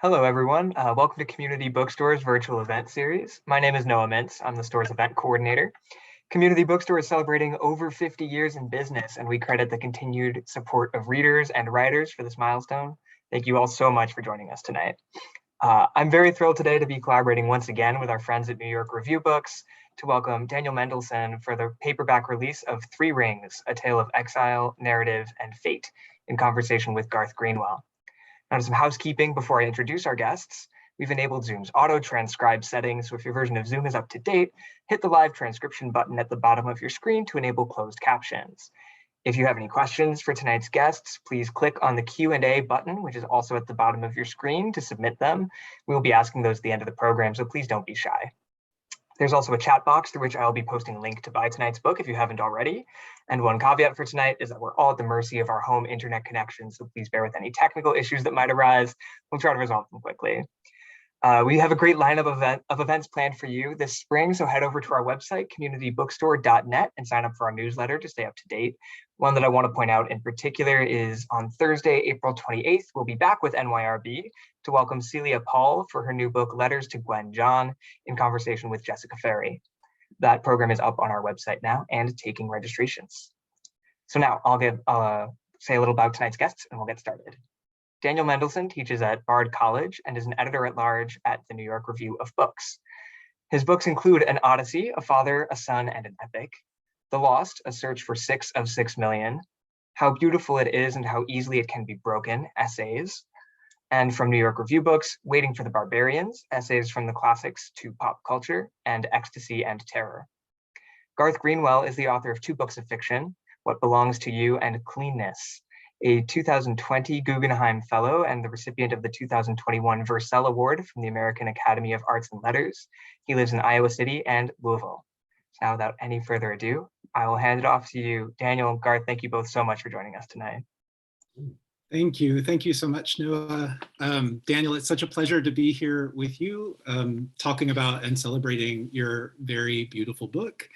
Hello, everyone. Welcome to Community Bookstore's virtual event series. My name is Noah Mintz. I'm the store's event coordinator. Community Bookstore is celebrating over 50 years in business, and we credit the continued support of readers and writers for this milestone. Thank you all so much for joining us tonight. I'm very thrilled today to be collaborating once again with our friends at New York Review Books to welcome Daniel Mendelsohn for the paperback release of Three Rings, A Tale of Exile, Narrative, and Fate, in conversation with Garth Greenwell. Now, some housekeeping before I introduce our guests. We've enabled Zoom's auto-transcribe settings, so if your version of Zoom is up to date, hit the live transcription button at the bottom of your screen to enable closed captions. If you have any questions for tonight's guests, please click on the Q&A button, which is also at the bottom of your screen, to submit them. We'll be asking those at the end of the program, so please don't be shy. There's also a chat box through which I'll be posting a link to buy tonight's book if you haven't already. And one caveat for tonight is that we're all at the mercy of our home internet connection, so please bear with any technical issues that might arise. We'll try to resolve them quickly. We have a great lineup of events planned for you this spring, so head over to our website, communitybookstore.net, and sign up for our newsletter to stay up to date. One that I want to point out in particular is on Thursday, April 28th, we'll be back with NYRB to welcome Celia Paul for her new book, Letters to Gwen John, in conversation with Jessica Ferry. That program is up on our website now and taking registrations. So now I'll say a little about tonight's guests and we'll get started. Daniel Mendelsohn teaches at Bard College and is an editor-at-large at the New York Review of Books. His books include An Odyssey, A Father, a Son, and an Epic, The Lost, A Search for 6 of 6 Million, How Beautiful It Is and How Easily It Can Be Broken, Essays, and from New York Review Books, Waiting for the Barbarians, Essays from the Classics to Pop Culture, and Ecstasy and Terror. Garth Greenwell is the author of 2 books of fiction, What Belongs to You and Cleanness, a 2020 Guggenheim Fellow and the recipient of the 2021 Vercel Award from the American Academy of Arts and Letters. He lives in Iowa City and Louisville. So now, without any further ado, I will hand it off to you. Daniel, Garth, thank you both so much for joining us tonight. Thank you. Thank you so much, Noah. Daniel, it's such a pleasure to be here with you, talking about and celebrating your very beautiful book.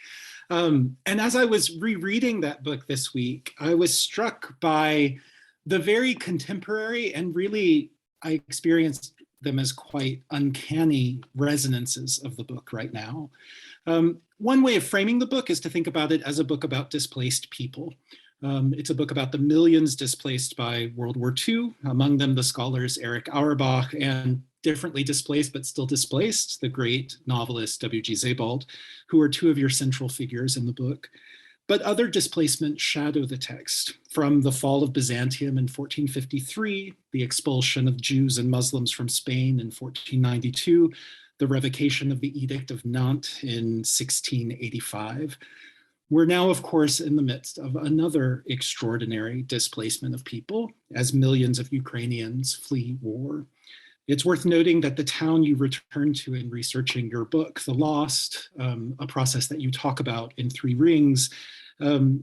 And as I was rereading that book this week, I was struck by the very contemporary and really, I experienced them as quite uncanny resonances of the book right now. One way of framing the book is to think about it as a book about displaced people. It's a book about the millions displaced by World War II, among them the scholars Erich Auerbach, and differently displaced but still displaced, the great novelist W.G. Sebald, who are 2 of your central figures in the book. But other displacements shadow the text, from the fall of Byzantium in 1453, the expulsion of Jews and Muslims from Spain in 1492, the revocation of the Edict of Nantes in 1685. We're now, of course, in the midst of another extraordinary displacement of people as millions of Ukrainians flee war. It's worth noting that the town you return to in researching your book, The Lost, a process that you talk about in Three Rings, the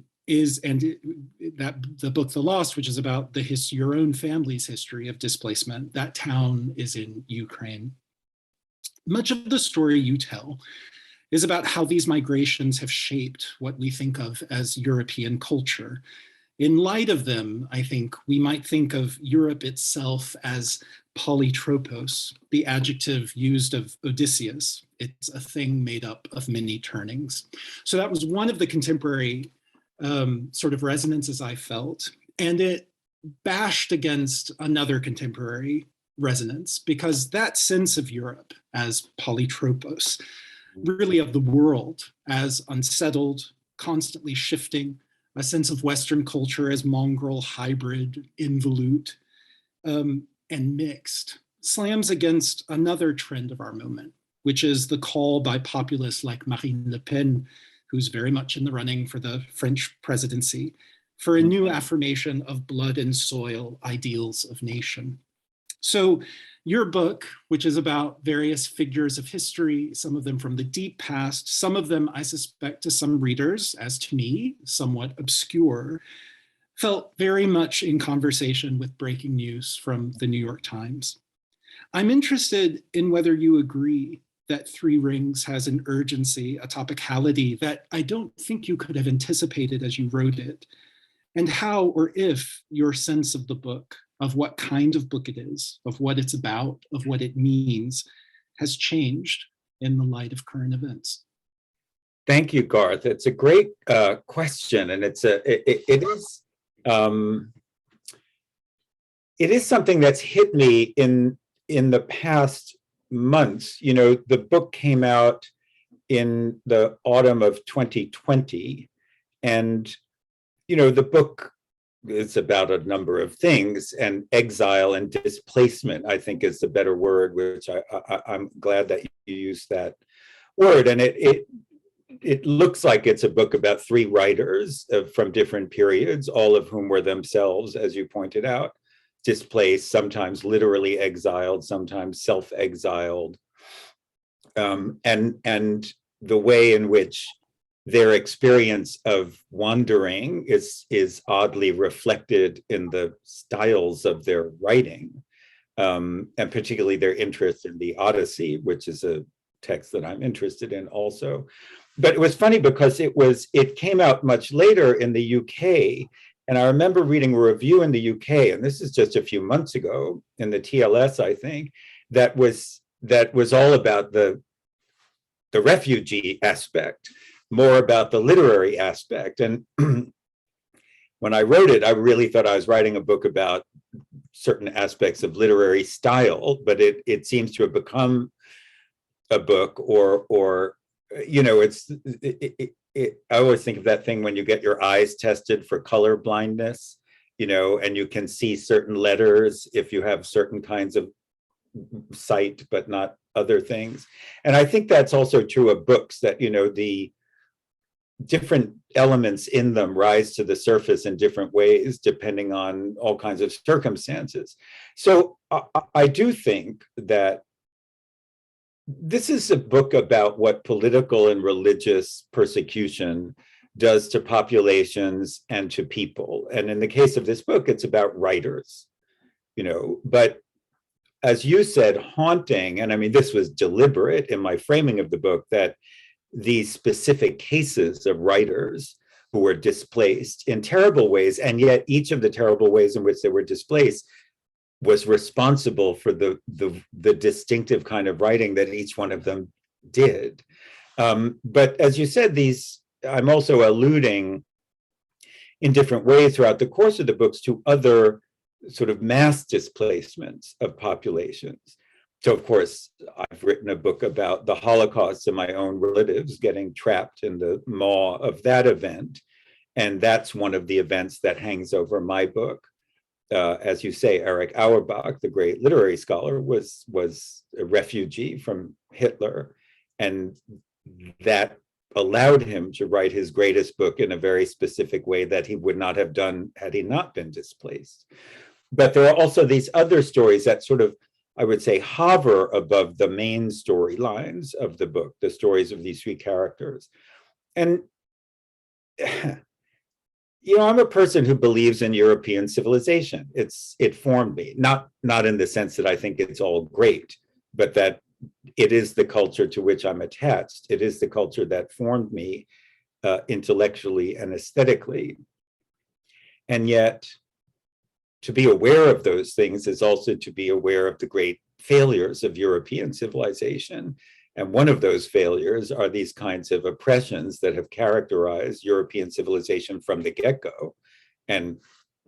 book, The Lost, which is about your own family's history of displacement, that town is in Ukraine. Much of the story you tell is about how these migrations have shaped what we think of as European culture. In light of them, I think we might think of Europe itself as polytropos, the adjective used of Odysseus. It's a thing made up of many turnings. So that was one of the contemporary sort of resonances I felt, and it bashed against another contemporary resonance, because that sense of Europe as polytropos, really of the world as unsettled, constantly shifting, a sense of Western culture as mongrel, hybrid, involute, and mixed, slams against another trend of our moment, which is the call by populists like Marine Le Pen, who's very much in the running for the French presidency, for a new affirmation of blood and soil ideals of nation. So your book, which is about various figures of history, some of them from the deep past, some of them, I suspect, to some readers, as to me, somewhat obscure, felt very much in conversation with breaking news from the New York Times. I'm interested in whether you agree that Three Rings has an urgency, a topicality that I don't think you could have anticipated as you wrote it, and how or if your sense of the book of what kind of book it is, of what it's about, of what it means, has changed in the light of current events? Thank you, Garth. It's a great question, and it is something that's hit me in the past months. You know, the book came out in the autumn of 2020, and you know, the book is about a number of things, and exile and displacement, I think, is the better word, which I'm glad that you used that word. And it looks like it's a book about three writers from different periods, all of whom were themselves, as you pointed out, displaced, sometimes literally exiled, sometimes self-exiled, and the way in which their experience of wandering is oddly reflected in the styles of their writing, and particularly their interest in the Odyssey, which is a text that I'm interested in also. But it was funny because it came out much later in the UK, and I remember reading a review in the UK, and this is just a few months ago, in the TLS, I think, that was all about the refugee aspect, more about the literary aspect. And when I wrote it, I really thought I was writing a book about certain aspects of literary style, but it seems to have become a book, or you know, I always think of that thing when you get your eyes tested for color blindness, you know, and you can see certain letters if you have certain kinds of sight, but not other things. And I think that's also true of books, that, you know, the different elements in them rise to the surface in different ways, depending on all kinds of circumstances. So I do think that this is a book about what political and religious persecution does to populations and to people. And in the case of this book, it's about writers, you know, but as you said, haunting, and I mean, this was deliberate in my framing of the book, that these specific cases of writers who were displaced in terrible ways, and yet each of the terrible ways in which they were displaced was responsible for the distinctive kind of writing that each one of them did. But as you said, I'm also alluding in different ways throughout the course of the books to other sort of mass displacements of populations. So of course, I've written a book about the Holocaust and my own relatives getting trapped in the maw of that event. And that's one of the events that hangs over my book. As you say, Erich Auerbach, the great literary scholar, was a refugee from Hitler. And that allowed him to write his greatest book in a very specific way that he would not have done had he not been displaced. But there are also these other stories that sort of, I would say, hover above the main storylines of the book, the stories of these three characters. And, you know, I'm a person who believes in European civilization. It formed me, not in the sense that I think it's all great, but that it is the culture to which I'm attached. It is the culture that formed me intellectually and aesthetically. And yet, to be aware of those things is also to be aware of the great failures of European civilization. And one of those failures are these kinds of oppressions that have characterized European civilization from the get-go. And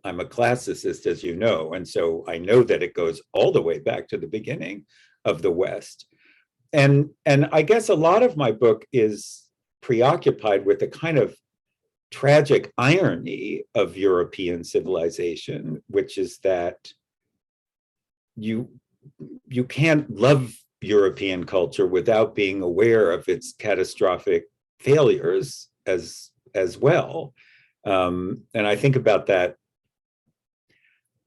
I'm a classicist, as you know, and so I know that it goes all the way back to the beginning of the West. And I guess a lot of my book is preoccupied with the kind of tragic irony of European civilization, which is that you can't love European culture without being aware of its catastrophic failures as well. And I think about that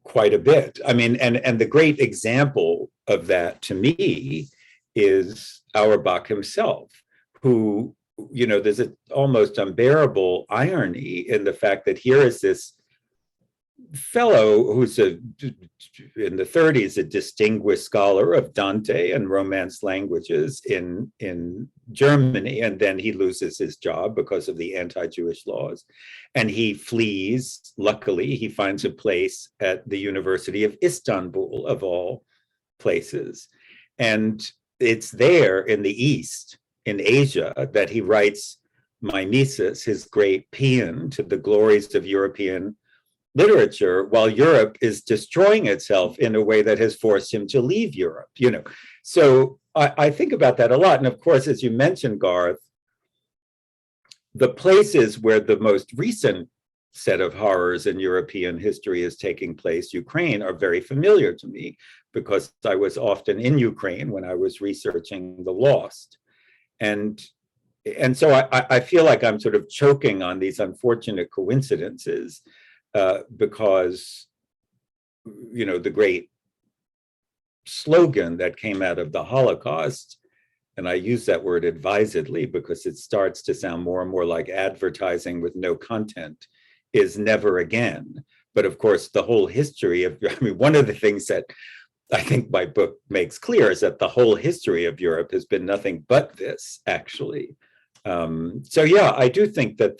quite a bit. I mean, and the great example of that to me is Auerbach himself, who, you know, there's an almost unbearable irony in the fact that here is this fellow who's in the 30s, a distinguished scholar of Dante and Romance languages in Germany, and then he loses his job because of the anti-Jewish laws, and he flees. Luckily, he finds a place at the University of Istanbul, of all places, and it's there in the East, in Asia, that he writes Mimesis, his great paean to the glories of European literature, while Europe is destroying itself in a way that has forced him to leave Europe, you know. So I think about that a lot. And of course, as you mentioned, Garth, the places where the most recent set of horrors in European history is taking place, Ukraine, are very familiar to me because I was often in Ukraine when I was researching The Lost. And so I feel like I'm sort of choking on these unfortunate coincidences because, you know, the great slogan that came out of the Holocaust, and I use that word advisedly because it starts to sound more and more like advertising with no content, is never again. But of course, the whole history of, I mean, one of the things that I think my book makes clear is that the whole history of Europe has been nothing but this, actually. So yeah, I do think that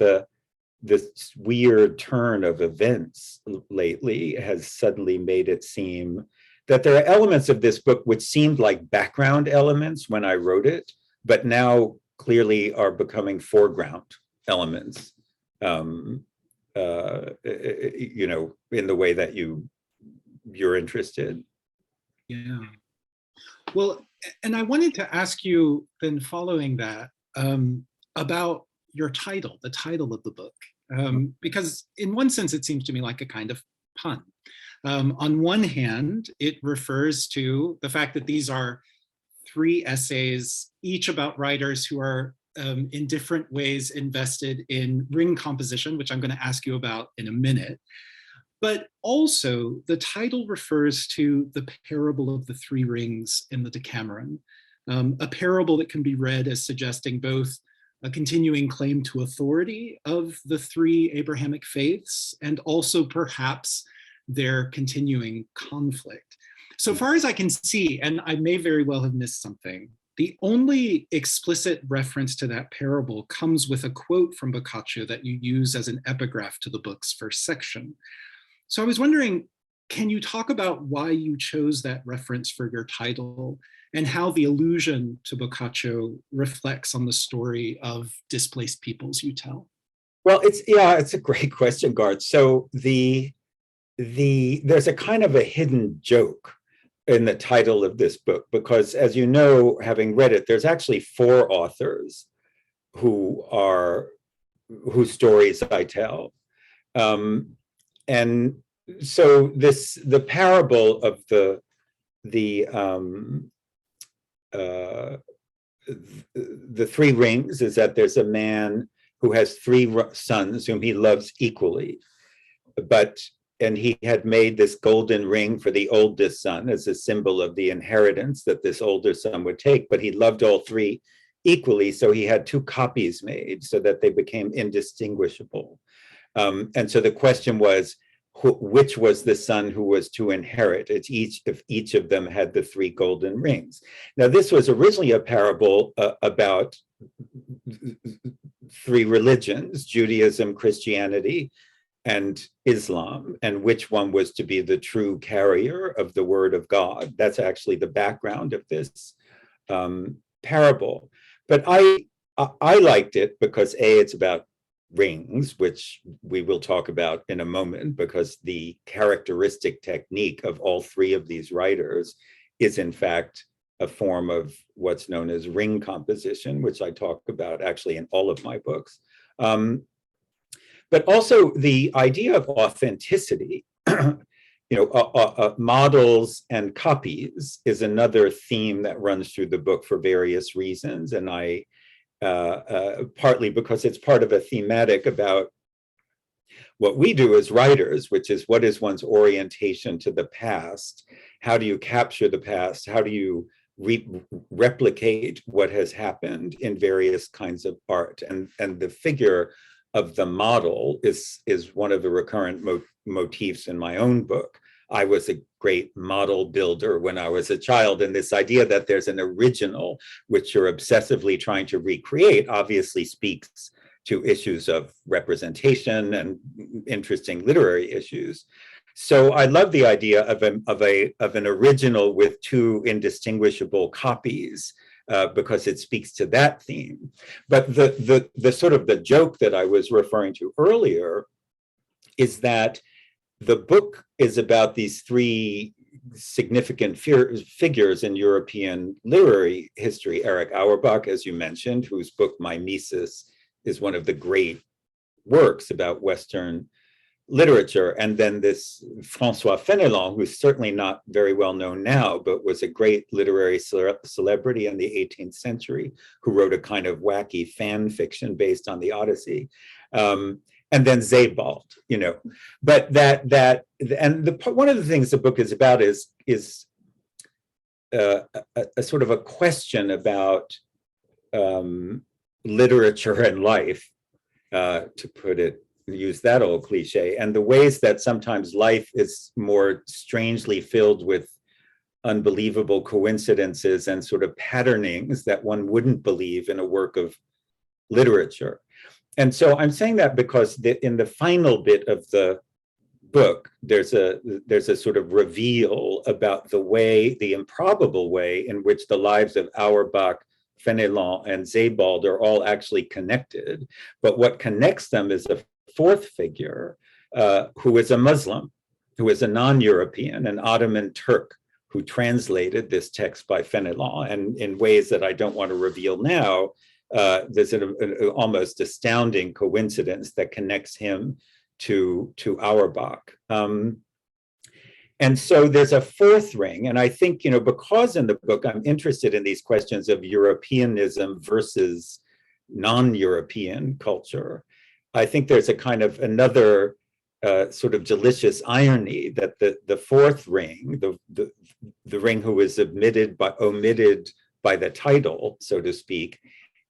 this weird turn of events lately has suddenly made it seem that there are elements of this book which seemed like background elements when I wrote it, but now clearly are becoming foreground elements, you know, in the way that you're interested. Yeah. Well, and I wanted to ask you then, following that, about your title, the title of the book, because in one sense, it seems to me like a kind of pun. On one hand, it refers to the fact that these are 3 essays, each about writers who are in different ways invested in ring composition, which I'm going to ask you about in a minute. But also, the title refers to the parable of the 3 rings in the Decameron, a parable that can be read as suggesting both a continuing claim to authority of the 3 Abrahamic faiths and also perhaps their continuing conflict. So far as I can see, and I may very well have missed something, the only explicit reference to that parable comes with a quote from Boccaccio that you use as an epigraph to the book's first section. So I was wondering, can you talk about why you chose that reference for your title and how the allusion to Boccaccio reflects on the story of displaced peoples you tell? Well, it's a great question, Garth. So there's a kind of a hidden joke in the title of this book, because as you know, having read it, there's actually 4 authors whose stories I tell. And so the parable of the 3 rings is that there's a man who has 3 sons whom he loves equally, and he had made this golden ring for the oldest son as a symbol of the inheritance that this older son would take, but he loved all 3 equally, so he had 2 copies made so that they became indistinguishable. And so the question was, which was the son who was to inherit? It's each of them had the 3 golden rings. Now, this was originally a parable about 3 religions, Judaism, Christianity, and Islam, and which one was to be the true carrier of the word of God. That's actually the background of this parable. But I liked it because it's about rings, which we will talk about in a moment, because the characteristic technique of all 3 of these writers is in fact a form of what's known as ring composition, which I talk about actually in all of my books. But also the idea of authenticity, models and copies is another theme that runs through the book for various reasons. And I partly because it's part of a thematic about what we do as writers, which is what is one's orientation to the past? How do you capture the past? How do you replicate what has happened in various kinds of art? And the figure of the model is one of the recurrent motifs in my own book. I was a great model builder when I was a child, and this idea that there's an original which you're obsessively trying to recreate obviously speaks to issues of representation and interesting literary issues. So I love the idea of an original with two indistinguishable copies, because it speaks to that theme. But the sort of the joke that I was referring to earlier is that the book is about these three significant figures in European literary history. Erich Auerbach, as you mentioned, whose book Mimesis is one of the great works about Western literature. And then this François Fénelon, who's certainly not very well known now, but was a great literary celebrity in the 18th century, who wrote a kind of wacky fan fiction based on the Odyssey. And then Sebald, you know, but one of the things the book is about is a sort of a question about literature and life, to put it, use that old cliche, and the ways that sometimes life is more strangely filled with unbelievable coincidences and sort of patternings that one wouldn't believe in a work of literature. And so I'm saying that because in the final bit of the book, there's a sort of reveal about the improbable way in which the lives of Auerbach, Fénelon, and Sebald are all actually connected. But what connects them is a fourth figure, who is a Muslim, who is a non-European, an Ottoman Turk, who translated this text by Fénelon, and in ways that I don't want to reveal now. There's an almost astounding coincidence that connects him to Auerbach. And so there's a fourth ring. And I think, you know, because in the book, I'm interested in these questions of Europeanism versus non-European culture, I think there's a kind of another sort of delicious irony that the fourth ring, the ring who is omitted by the title, so to speak,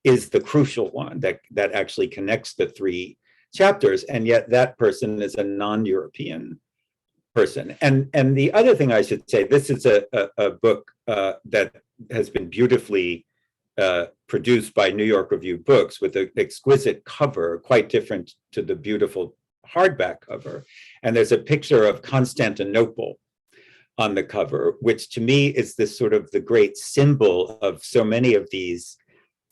is the crucial one that actually connects the three chapters, and yet that person is a non-European person. And the other thing I should say, this is a book that has been beautifully produced by New York Review Books with an exquisite cover, quite different to the beautiful hardback cover. And there's a picture of Constantinople on the cover, which to me is this sort of the great symbol of so many of these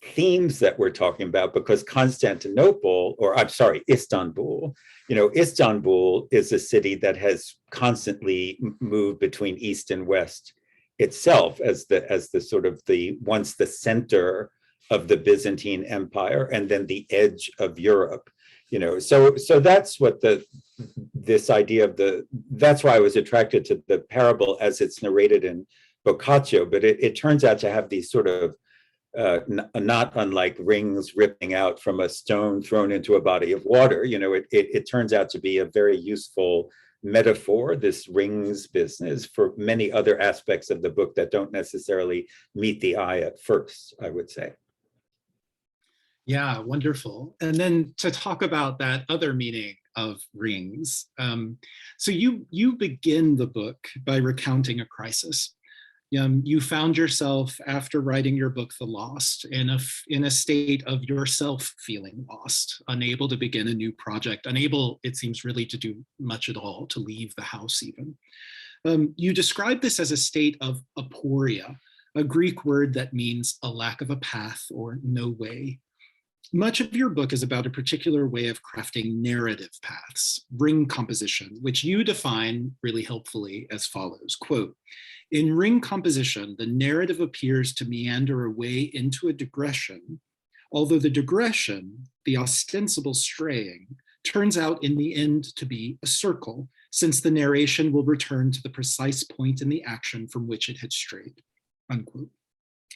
themes that we're talking about, because Constantinople, or I'm sorry, Istanbul, you know, Istanbul is a city that has constantly moved between East and West itself as the sort of once the center of the Byzantine Empire and then the edge of Europe, you know. So that's what this idea of that's why I was attracted to the parable as it's narrated in Boccaccio, but it turns out to have these sort of not unlike rings ripping out from a stone thrown into a body of water. You know, it turns out to be a very useful metaphor, this rings business, for many other aspects of the book that don't necessarily meet the eye at first, I would say. Yeah, wonderful. And then to talk about that other meaning of rings. So you begin the book by recounting a crisis. You found yourself, after writing your book, The Lost, in a state of yourself feeling lost, unable to begin a new project, unable, it seems, really to do much at all, to leave the house even. You describe this as a state of aporia, a Greek word that means a lack of a path or no way. Much of your book is about a particular way of crafting narrative paths, ring composition, which you define really helpfully as follows, quote, "In ring composition, the narrative appears to meander away into a digression, although the digression, the ostensible straying, turns out in the end to be a circle, since the narration will return to the precise point in the action from which it had strayed," unquote.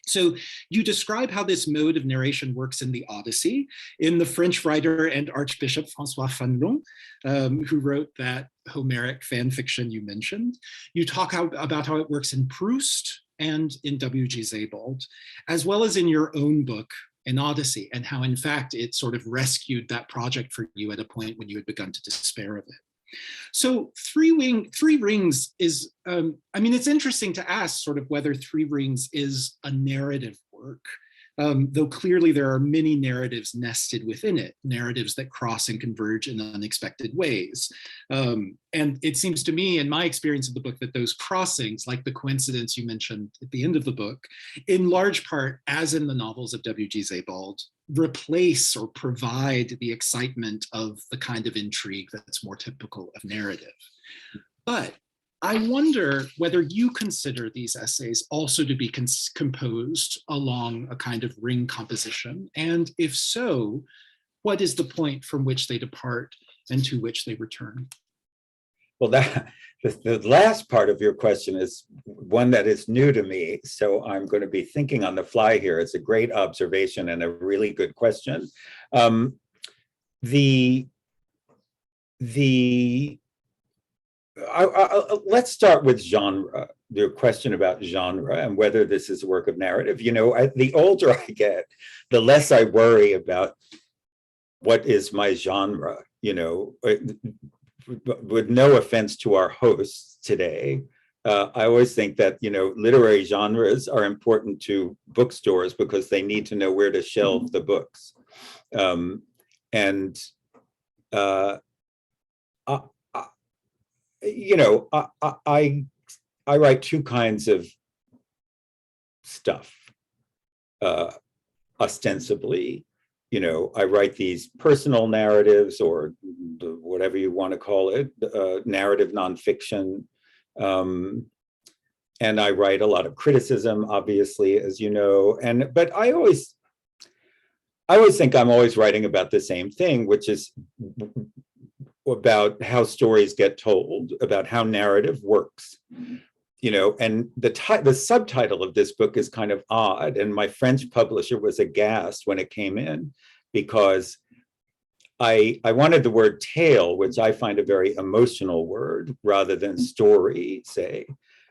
So you describe how this mode of narration works in the Odyssey, in the French writer and archbishop François Fénelon, who wrote that Homeric fan fiction you mentioned. You talk about how it works in Proust and in W.G. Sebald, as well as in your own book, in Odyssey, and how in fact it sort of rescued that project for you at a point when you had begun to despair of it. So Three Rings is, I mean, it's interesting to ask sort of whether Three Rings is a narrative work, though clearly there are many narratives nested within it, narratives that cross and converge in unexpected ways. And it seems to me, in my experience of the book, that those crossings, like the coincidence you mentioned at the end of the book, in large part, as in the novels of W.G. Sebald, replace or provide the excitement of the kind of intrigue that's more typical of narrative. But I wonder whether you consider these essays also to be composed along a kind of ring composition, and if so, what is the point from which they depart and to which they return? Well, the last part of your question is one that is new to me, so I'm going to be thinking on the fly here. It's a great observation and a really good question. Let's start with genre, your question about genre and whether this is a work of narrative. You know, the older I get, the less I worry about what is my genre, you know. With no offense to our hosts today, I always think that, you know, literary genres are important to bookstores because they need to know where to shelve the books. You know, I write two kinds of stuff, ostensibly. You know, I write these personal narratives, or whatever you want to call it, narrative nonfiction. And I write a lot of criticism, obviously, as you know. But I always think I'm always writing about the same thing, which is about how stories get told, about how narrative works. You know, and the subtitle of this book is kind of odd, and my French publisher was aghast when it came in, because I wanted the word tale, which I find a very emotional word, rather than story, say.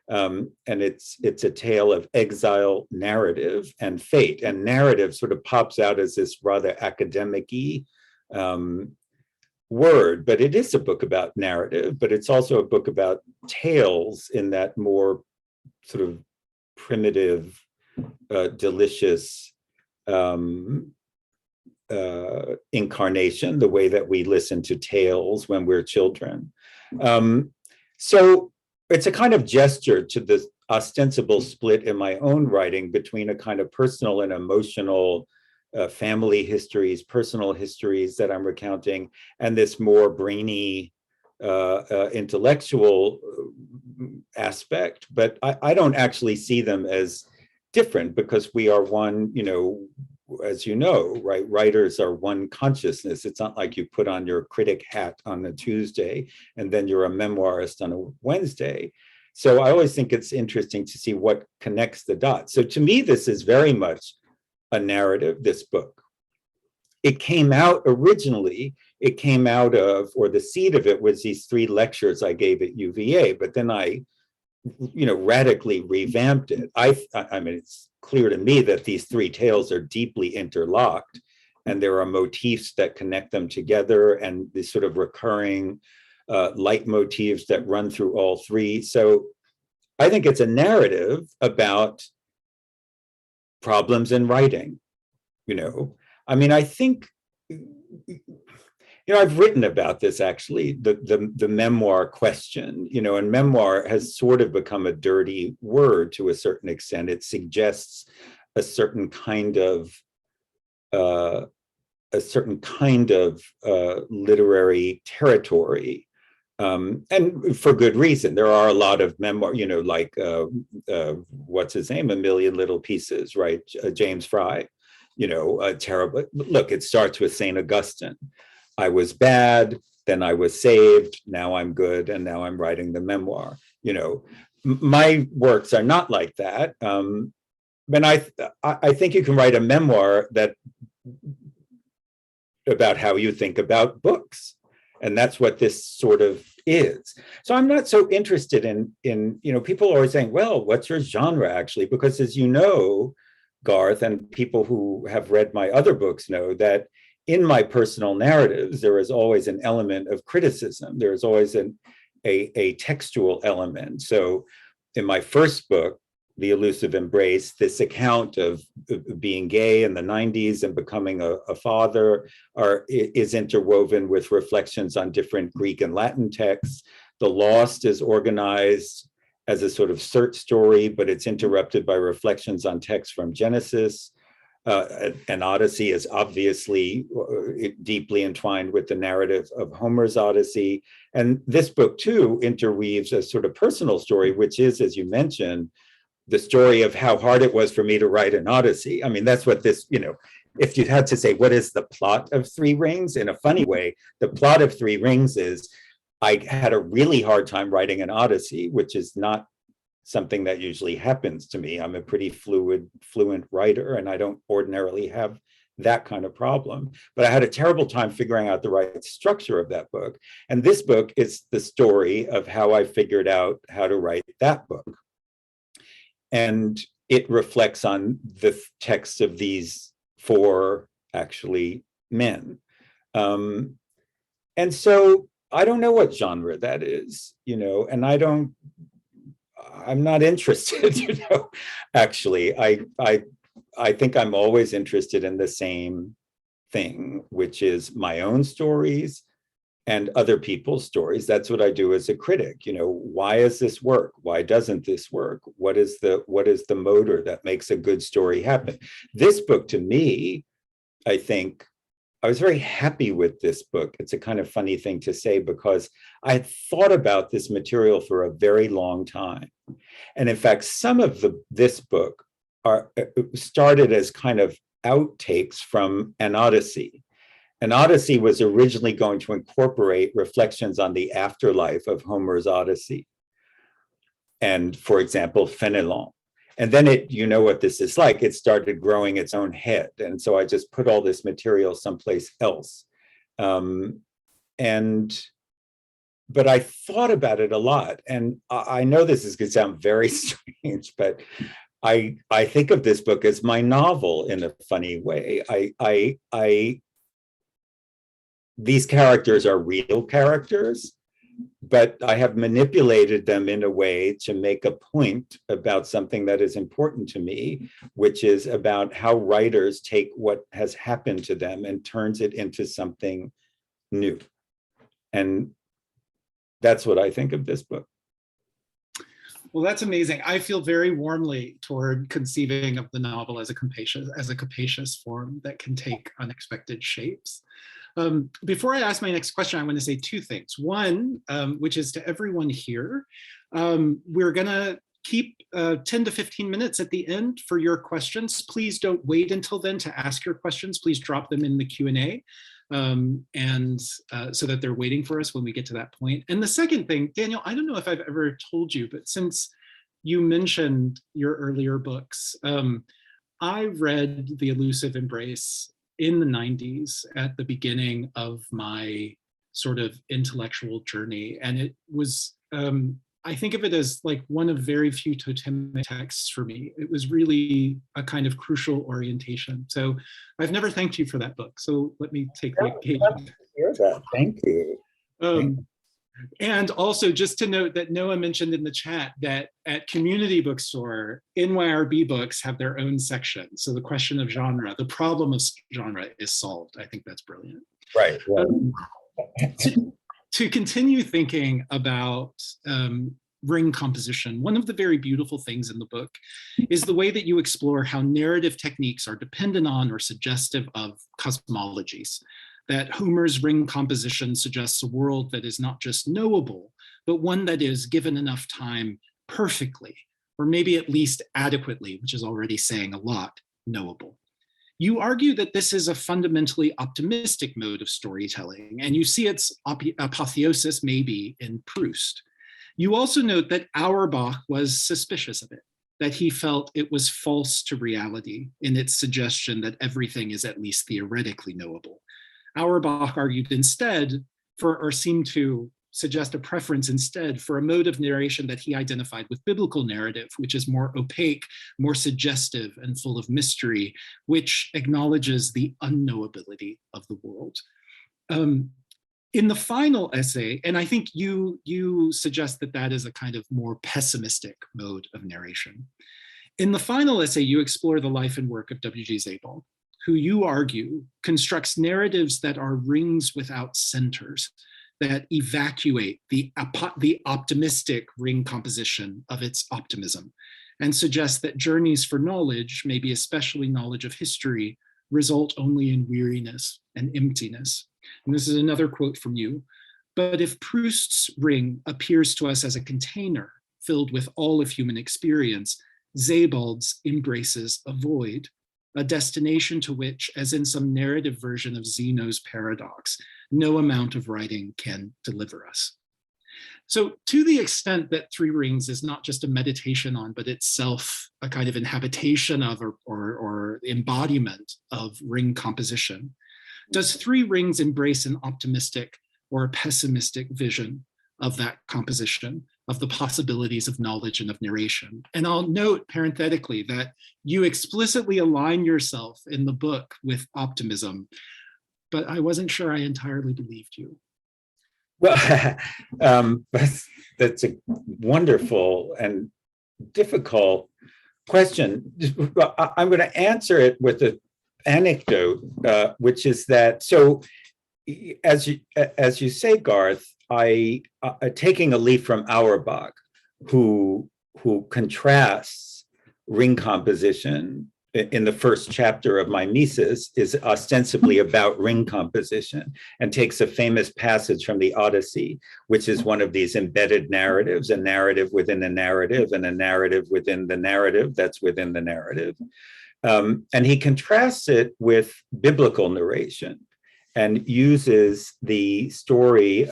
And it's a tale of exile, narrative, and fate. And narrative sort of pops out as this rather academic-y word, but it is a book about narrative, but it's also a book about tales in that more sort of primitive, delicious incarnation, the way that we listen to tales when we're children. So it's a kind of gesture to this ostensible split in my own writing between a kind of personal and emotional family histories, personal histories that I'm recounting, and this more brainy, intellectual aspect. But I don't actually see them as different, because we are one, you know, as you know, right? Writers are one consciousness. It's not like you put on your critic hat on a Tuesday and then you're a memoirist on a Wednesday. So I always think it's interesting to see what connects the dots. So to me, this is very much a narrative, this book. It came out originally, it came out of, or the seed of it was these 3 lectures I gave at UVA, but then I, you know, radically revamped it. I mean, it's clear to me that these 3 tales are deeply interlocked, and there are motifs that connect them together, and these sort of recurring leitmotifs that run through all 3. So I think it's a narrative about problems in writing, you know. I mean, I think, you know, I've written about this actually, the memoir question, you know, and memoir has sort of become a dirty word to a certain extent. It suggests a certain kind of literary territory. And for good reason. There are a lot of memoir, you know, like what's his name, A Million Little Pieces, right? James Fry, you know, terrible. Look, it starts with St. Augustine. I was bad, then I was saved, now I'm good, and now I'm writing the memoir. You know, my works are not like that. But I think you can write a memoir that about how you think about books. And that's what this sort of is. So I'm not so interested in, you know, people are always saying, well, what's your genre actually? Because as you know, Garth, and people who have read my other books know that in my personal narratives, there is always an element of criticism. There is always a textual element. So in my first book, The Elusive Embrace, this account of being gay in the 90s and becoming a father is interwoven with reflections on different Greek and Latin texts. The Lost is organized as a sort of search story, but it's interrupted by reflections on texts from Genesis. And Odyssey is obviously deeply entwined with the narrative of Homer's Odyssey. And this book too interweaves a sort of personal story, which is, as you mentioned, the story of how hard it was for me to write an Odyssey. I mean, that's what this, if you had to say, what is the plot of Three Rings? In a funny way, the plot of Three Rings is I had a really hard time writing an Odyssey, which is not something that usually happens to me. I'm a pretty fluent writer, and I don't ordinarily have that kind of problem. But I had a terrible time figuring out the right structure of that book. And this book is the story of how I figured out how to write that book. And it reflects on the text of these four, actually, men. And so I don't know what genre that is, and I'm not interested, actually. I think I'm always interested in the same thing, which is my own stories and other people's stories. That's what I do as a critic. Why does this work? Why doesn't this work? What is the motor that makes a good story happen? This book, to me, I think, I was very happy with this book. It's a kind of funny thing to say because I had thought about this material for a very long time. And in fact, some of this book started as kind of outtakes from an Odyssey. An Odyssey was originally going to incorporate reflections on the afterlife of Homer's Odyssey. And for example, Fénelon. And then you know what this is like, it started growing its own head. And so I just put all this material someplace else. But I thought about it a lot. And I know this is going to sound very strange, but I think of this book as my novel in a funny way. These characters are real characters, but I have manipulated them in a way to make a point about something that is important to me, which is about how writers take what has happened to them and turns it into something new. And that's what I think of this book. Well, that's amazing. I feel very warmly toward conceiving of the novel as a capacious form that can take unexpected shapes. Before I ask my next question, I want to say two things. One, which is to everyone here, we're going to keep 10 to 15 minutes at the end for your questions. Please don't wait until then to ask your questions. Please drop them in the Q&A, so that they're waiting for us when we get to that point. And the second thing, Daniel, I don't know if I've ever told you, but since you mentioned your earlier books, I read The Elusive Embrace in the 90s at the beginning of my sort of intellectual journey. And it was, I think of it as like one of very few totemic texts for me. It was really a kind of crucial orientation. So I've never thanked you for that book. So let me take the occasion. Thank you. And also just to note that Noah mentioned in the chat that at Community Bookstore, NYRB books have their own section. So the question of genre, the problem of genre is solved. I think that's brilliant. Right. To continue thinking about ring composition, one of the very beautiful things in the book is the way that you explore how narrative techniques are dependent on or suggestive of cosmologies. That Homer's ring composition suggests a world that is not just knowable, but one that is, given enough time, perfectly, or maybe at least adequately, which is already saying a lot, knowable. You argue that this is a fundamentally optimistic mode of storytelling, and you see its apotheosis maybe in Proust. You also note that Auerbach was suspicious of it, that he felt it was false to reality in its suggestion that everything is at least theoretically knowable. Auerbach argued instead for, or seemed to suggest a preference instead for a mode of narration that he identified with biblical narrative, which is more opaque, more suggestive, and full of mystery, which acknowledges the unknowability of the world. In the final essay, and I think you suggest that that is a kind of more pessimistic mode of narration. In the final essay, you explore the life and work of W.G. Sebald, who you argue constructs narratives that are rings without centers, that evacuate the optimistic ring composition of its optimism, and suggest that journeys for knowledge, maybe especially knowledge of history, result only in weariness and emptiness. And this is another quote from you. But if Proust's ring appears to us as a container filled with all of human experience, Sebald's embraces a void, a destination to which, as in some narrative version of Zeno's paradox, no amount of writing can deliver us. So to the extent that Three Rings is not just a meditation on, but itself a kind of inhabitation of or embodiment of ring composition, does Three Rings embrace an optimistic or a pessimistic vision of that composition, of the possibilities of knowledge and of narration? And I'll note parenthetically that you explicitly align yourself in the book with optimism, but I wasn't sure I entirely believed you. Well, that's a wonderful and difficult question. I'm going to answer it with an anecdote, which is that, so as you say, Garth, taking a leaf from Auerbach, who contrasts ring composition in the first chapter of Mimesis, is ostensibly about ring composition, and takes a famous passage from the Odyssey, which is one of these embedded narratives, a narrative within a narrative, and a narrative within the narrative that's within the narrative. And he contrasts it with biblical narration, and uses the story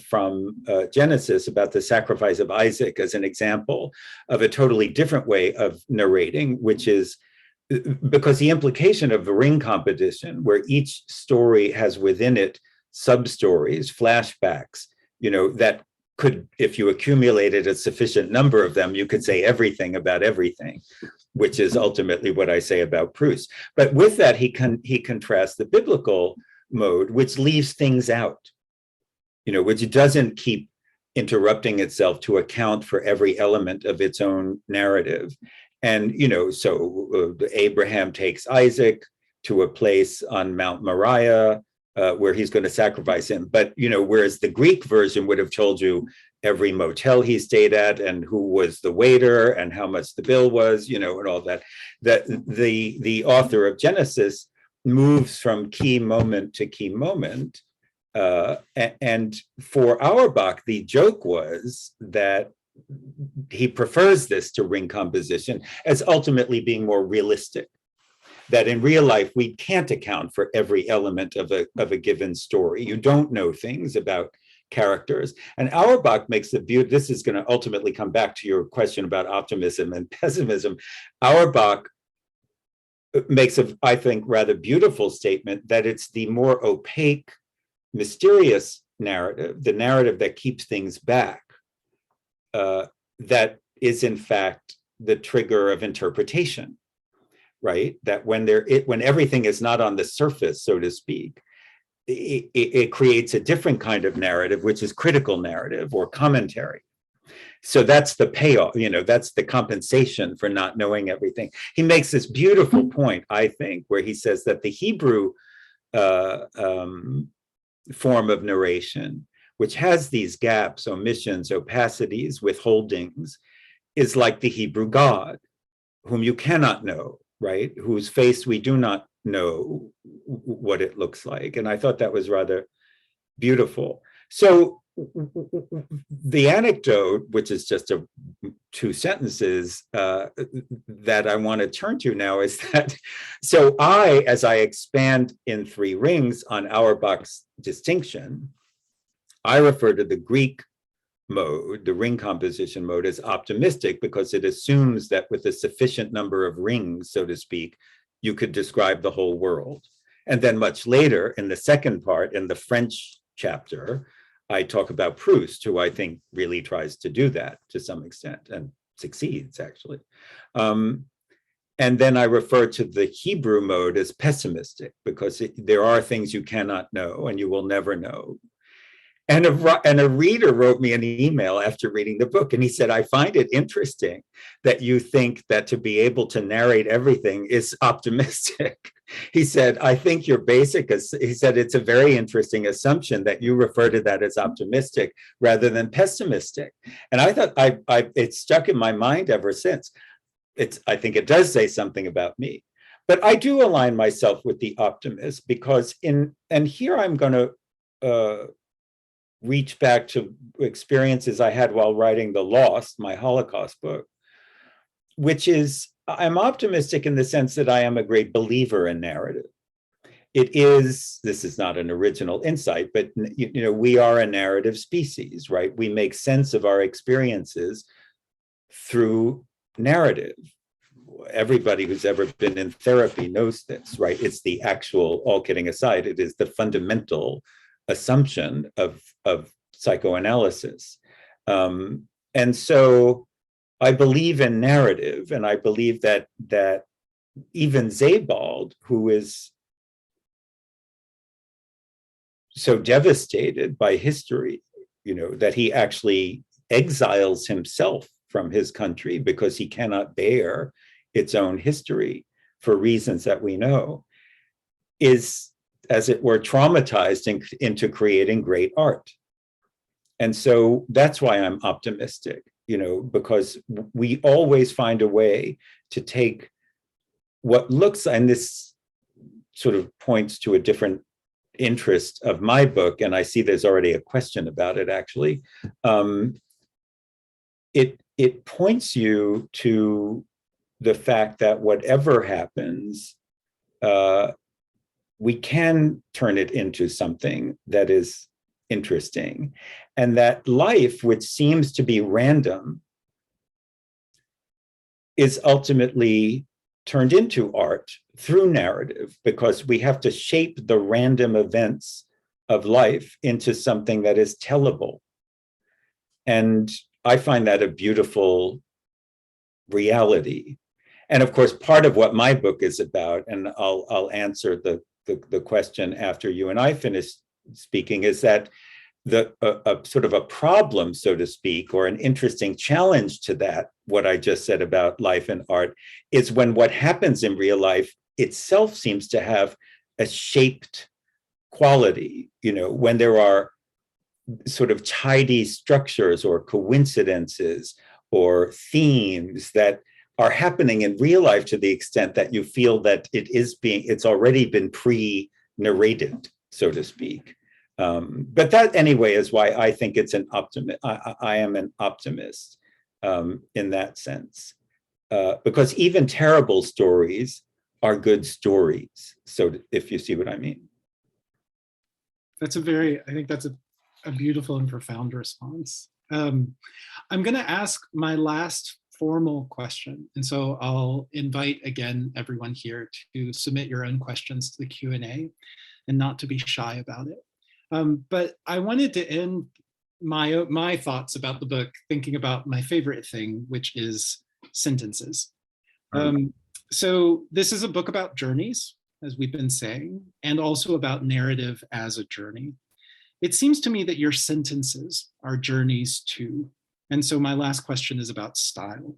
from Genesis about the sacrifice of Isaac as an example of a totally different way of narrating, which is because the implication of the ring competition, where each story has within it sub-stories, flashbacks, that could, if you accumulated a sufficient number of them, you could say everything about everything, which is ultimately what I say about Proust. But with that, he contrasts the biblical mode, which leaves things out, which doesn't keep interrupting itself to account for every element of its own narrative. And, so Abraham takes Isaac to a place on Mount Moriah where he's going to sacrifice him. But, whereas the Greek version would have told you every motel he stayed at and who was the waiter and how much the bill was, and all that, that the author of Genesis moves from key moment to key moment. And for Auerbach, the joke was that he prefers this to ring composition as ultimately being more realistic, that in real life, we can't account for every element of a given story. You don't know things about characters. And Auerbach makes the view, this is going to ultimately come back to your question about optimism and pessimism. Auerbach makes a, I think, rather beautiful statement that it's the more opaque, mysterious narrative, the narrative that keeps things back, that is in fact the trigger of interpretation, right? That when everything is not on the surface, so to speak, it creates a different kind of narrative, which is critical narrative or commentary. So that's the payoff, that's the compensation for not knowing everything. He makes this beautiful point, I think, where he says that the Hebrew form of narration, which has these gaps, omissions, opacities, withholdings, is like the Hebrew God, whom you cannot know, right? Whose face we do not know what it looks like. And I thought that was rather beautiful. So the anecdote, which is just two sentences that I want to turn to now, is that, so as I expand in Three Rings on Auerbach's distinction, I refer to the Greek mode, the ring composition mode, as optimistic because it assumes that with a sufficient number of rings, so to speak, you could describe the whole world. And then much later in the second part, in the French chapter, I talk about Proust, who I think really tries to do that to some extent and succeeds, actually. And then I refer to the Hebrew mode as pessimistic, because there are things you cannot know and you will never know. And a reader wrote me an email after reading the book, and he said, I find it interesting that you think that to be able to narrate everything is optimistic. He said, I think your basic, he said, it's a very interesting assumption that you refer to that as optimistic rather than pessimistic. And I thought, it's stuck in my mind ever since. I think it does say something about me. But I do align myself with the optimist, because and here I'm going to reach back to experiences I had while writing The Lost, my Holocaust book, which is, I'm optimistic in the sense that I am a great believer in narrative. This is not an original insight, but we are a narrative species, right? We make sense of our experiences through narrative. Everybody who's ever been in therapy knows this, right? It's the actual, all kidding aside, it is the fundamental assumption of psychoanalysis. And so I believe in narrative, and I believe that even Sebald, who is so devastated by history, that he actually exiles himself from his country because he cannot bear its own history for reasons that we know, is, as it were, traumatized into creating great art. And so that's why I'm optimistic, because we always find a way to take what looks, and this sort of points to a different interest of my book, and I see there's already a question about it, actually. It points you to the fact that whatever happens, we can turn it into something that is interesting, and that life, which seems to be random, is ultimately turned into art through narrative, because we have to shape the random events of life into something that is tellable. And I find that a beautiful reality. And of course, part of what my book is about, and I'll answer the question after you and I finish speaking, is that a sort of a problem, so to speak, or an interesting challenge to that, what I just said about life and art, is when what happens in real life itself seems to have a shaped quality, when there are sort of tidy structures or coincidences or themes that are happening in real life to the extent that you feel that it's already been pre-narrated, so to speak. But that anyway is why I think it's an optimist. I am an optimist in that sense, because even terrible stories are good stories. So if you see what I mean. I think that's a beautiful and profound response. I'm going to ask my last formal question. And so I'll invite again everyone here to submit your own questions to the Q&A and not to be shy about it. But I wanted to end my thoughts about the book thinking about my favorite thing, which is sentences. So this is a book about journeys, as we've been saying, and also about narrative as a journey. It seems to me that your sentences are journeys too. And so my last question is about style.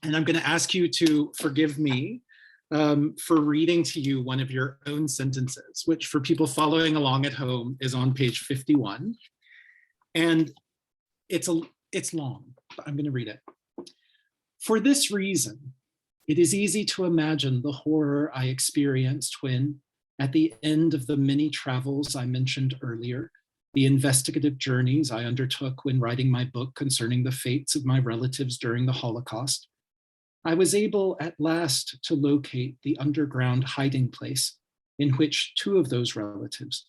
And I'm going to ask you to forgive me for reading to you one of your own sentences, which for people following along at home is on page 51. And it's long, but I'm going to read it. For this reason, it is easy to imagine the horror I experienced when, at the end of the many travels I mentioned earlier, the investigative journeys I undertook when writing my book concerning the fates of my relatives during the Holocaust, I was able at last to locate the underground hiding place in which two of those relatives,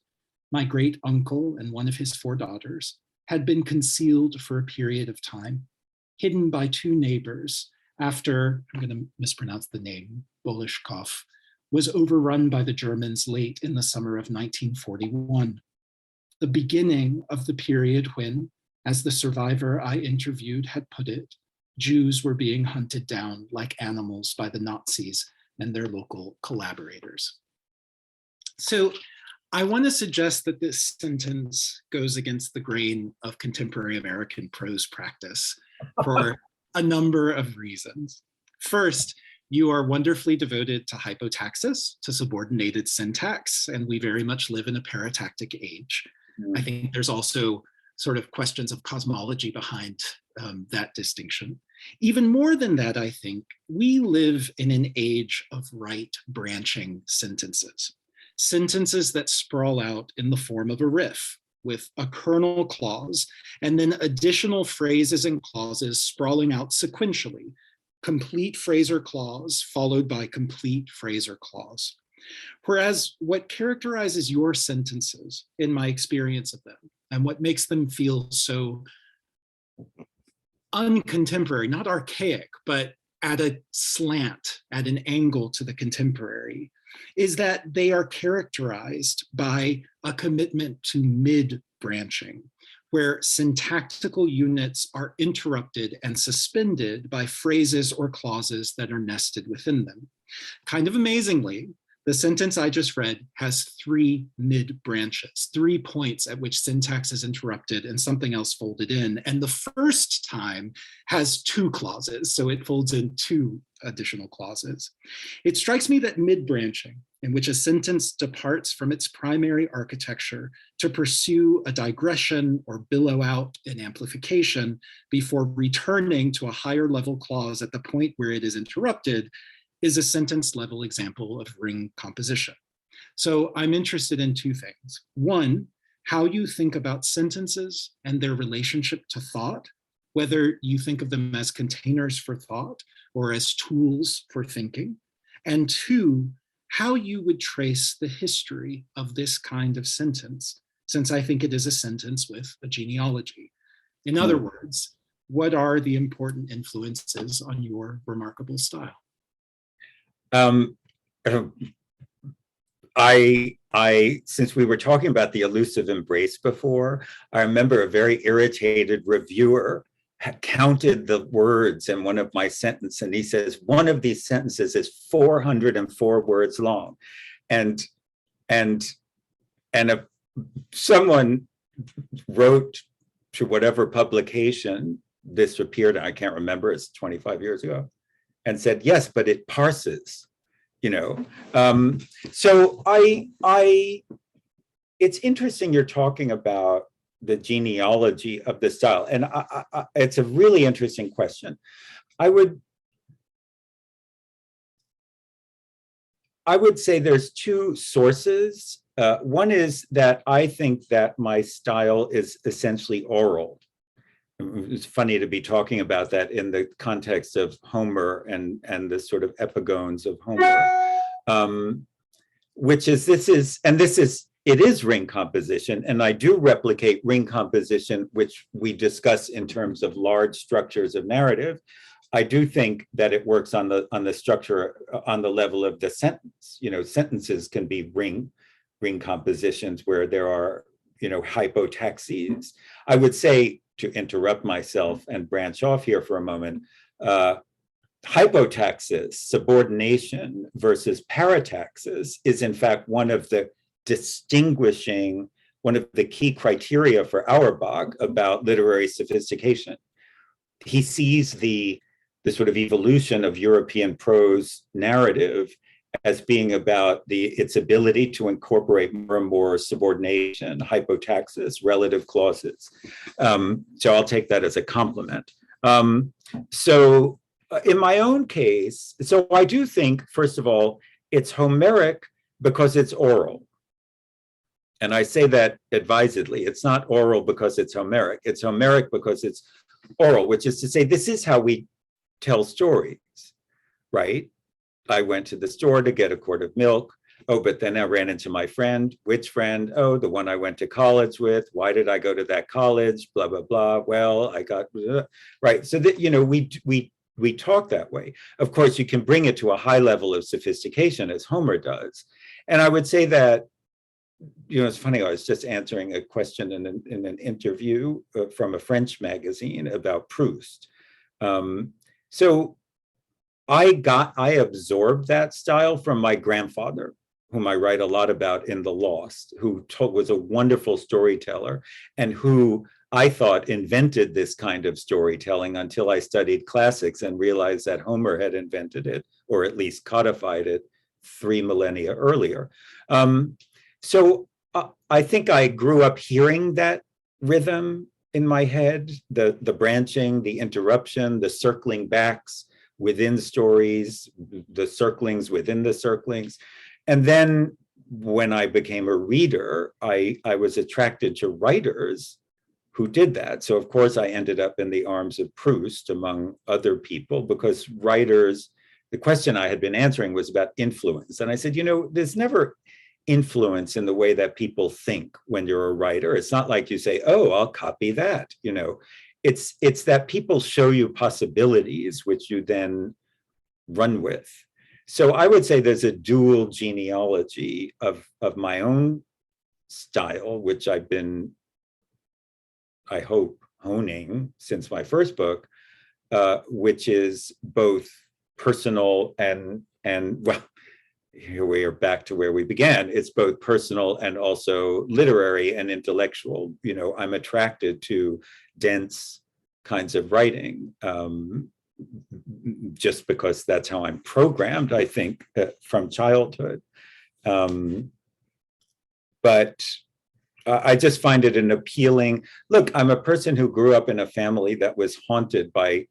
my great uncle and one of his 4 daughters, had been concealed for a period of time, hidden by 2 neighbors after, I'm going to mispronounce the name, Boleshkov, was overrun by the Germans late in the summer of 1941. the beginning of the period when, as the survivor I interviewed had put it, Jews were being hunted down like animals by the Nazis and their local collaborators. So I want to suggest that this sentence goes against the grain of contemporary American prose practice for a number of reasons. First, you are wonderfully devoted to hypotaxis, to subordinated syntax, and we very much live in a paratactic age. I think there's also sort of questions of cosmology behind that distinction. Even more than that, I think, we live in an age of right branching sentences. Sentences that sprawl out in the form of a riff with a kernel clause and then additional phrases and clauses sprawling out sequentially, complete phrase or clause followed by complete phrase or clause. Whereas what characterizes your sentences, in my experience of them, and what makes them feel so uncontemporary, not archaic, but at a slant, at an angle to the contemporary, is that they are characterized by a commitment to mid-branching, where syntactical units are interrupted and suspended by phrases or clauses that are nested within them. Kind of amazingly, the sentence I just read has 3 mid-branches, 3 points at which syntax is interrupted and something else folded in. And the first time has 2 clauses, so it folds in 2 additional clauses. It strikes me that mid-branching, in which a sentence departs from its primary architecture to pursue a digression or billow out an amplification before returning to a higher level clause at the point where it is interrupted, is a sentence level example of ring composition. So I'm interested in 2 things. One, how you think about sentences and their relationship to thought, whether you think of them as containers for thought or as tools for thinking. And 2, how you would trace the history of this kind of sentence, since I think it is a sentence with a genealogy. In other words, what are the important influences on your remarkable style? Since we were talking about the elusive embrace before, I remember a very irritated reviewer had counted the words in one of my sentences, and he says, one of these sentences is 404 words long. And if someone wrote to whatever publication this appeared, I can't remember, it's 25 years ago, and said, yes, but it parses, you know. So it's interesting you're talking about the genealogy of the style, and it's a really interesting question. I would say there's 2 sources. One is that I think that my style is essentially oral. It's funny to be talking about that in the context of Homer and the sort of epigones of Homer, it is ring composition, and I do replicate ring composition, which we discuss in terms of large structures of narrative. I do think that it works on the structure, on the level of the sentence. You know, sentences can be ring compositions where there are, you know, hypotaxes. I would say, to interrupt myself and branch off here for a moment, hypotaxis, subordination versus parataxis, is in fact one of the key criteria for Auerbach about literary sophistication. He sees the sort of evolution of European prose narrative as being about its ability to incorporate more and more subordination, hypotaxis, relative clauses. So I'll take that as a compliment. So in my own case, so I do think, first of all, it's Homeric because it's oral. And I say that advisedly. It's not oral because it's Homeric. It's Homeric because it's oral, which is to say, this is how we tell stories, right? I went to the store to get a quart of milk. Oh, but then I ran into my friend. Which friend? Oh, the one I went to college with. Why did I go to that college? Blah, blah, blah. Well, I got, right. So that, you know, we talk that way. Of course, you can bring it to a high level of sophistication, as Homer does. And I would say that it's funny, I was just answering a question in an interview from a French magazine about Proust. So I absorbed that style from my grandfather, whom I write a lot about in The Lost, who was a wonderful storyteller and who I thought invented this kind of storytelling until I studied classics and realized that Homer had invented it, or at least codified it 3 millennia earlier. So I think I grew up hearing that rhythm in my head, the branching, the interruption, the circling backs within stories, the circlings within the circlings. And then when I became a reader, I was attracted to writers who did that. So of course I ended up in the arms of Proust, among other people, because writers, the question I had been answering was about influence. And I said, there's never influence in the way that people think when you're a writer. It's not like you say, oh, I'll copy that. It's that people show you possibilities, which you then run with. So I would say there's a dual genealogy of my own style, which I've been, I hope, honing since my first book, which is both personal and well, here we are back to where we began. It's both personal and also literary and intellectual. I'm attracted to dense kinds of writing, just because that's how I'm programmed, I think, from childhood. But I just find it an appealing, look, I'm a person who grew up in a family that was haunted by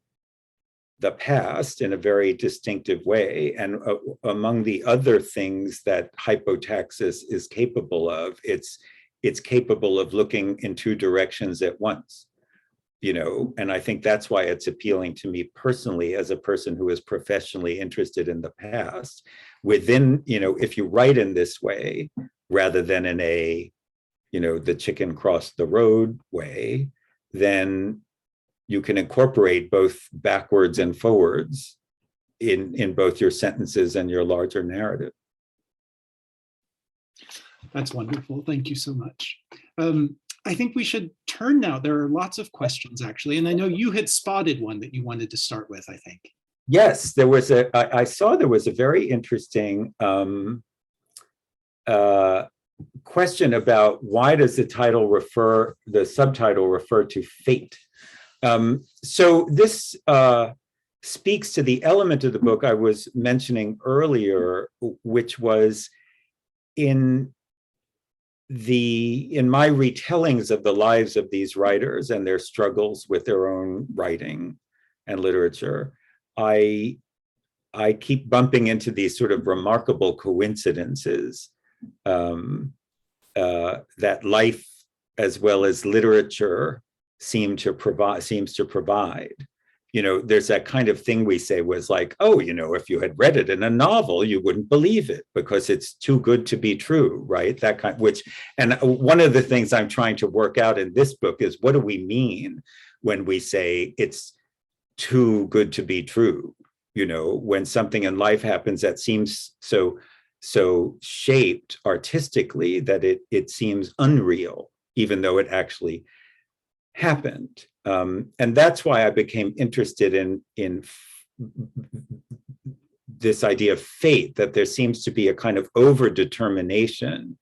the past in a very distinctive way. And among the other things that hypotaxis is capable of, it's capable of looking in two directions at once, and I think that's why it's appealing to me personally as a person who is professionally interested in the past. Within, if you write in this way, rather than in a, the chicken crossed the road way, then you can incorporate both backwards and forwards in both your sentences and your larger narrative. That's wonderful. Thank you so much. I think we should turn now. There are lots of questions, actually, and I know you had spotted one that you wanted to start with, I think. Yes, there was I saw there was a very interesting question about why does the subtitle refer to fate? So this speaks to the element of the book I was mentioning earlier, which was in my retellings of the lives of these writers and their struggles with their own writing and literature, I keep bumping into these sort of remarkable coincidences that life as well as literature seems to provide. There's that kind of thing we say was like, oh, if you had read it in a novel, you wouldn't believe it because it's too good to be true, right? That kind, and one of the things I'm trying to work out in this book is, what do we mean when we say it's too good to be true? When something in life happens that seems so shaped artistically that it seems unreal, even though it actually happened. And that's why I became interested in this idea of fate, that there seems to be a kind of overdetermination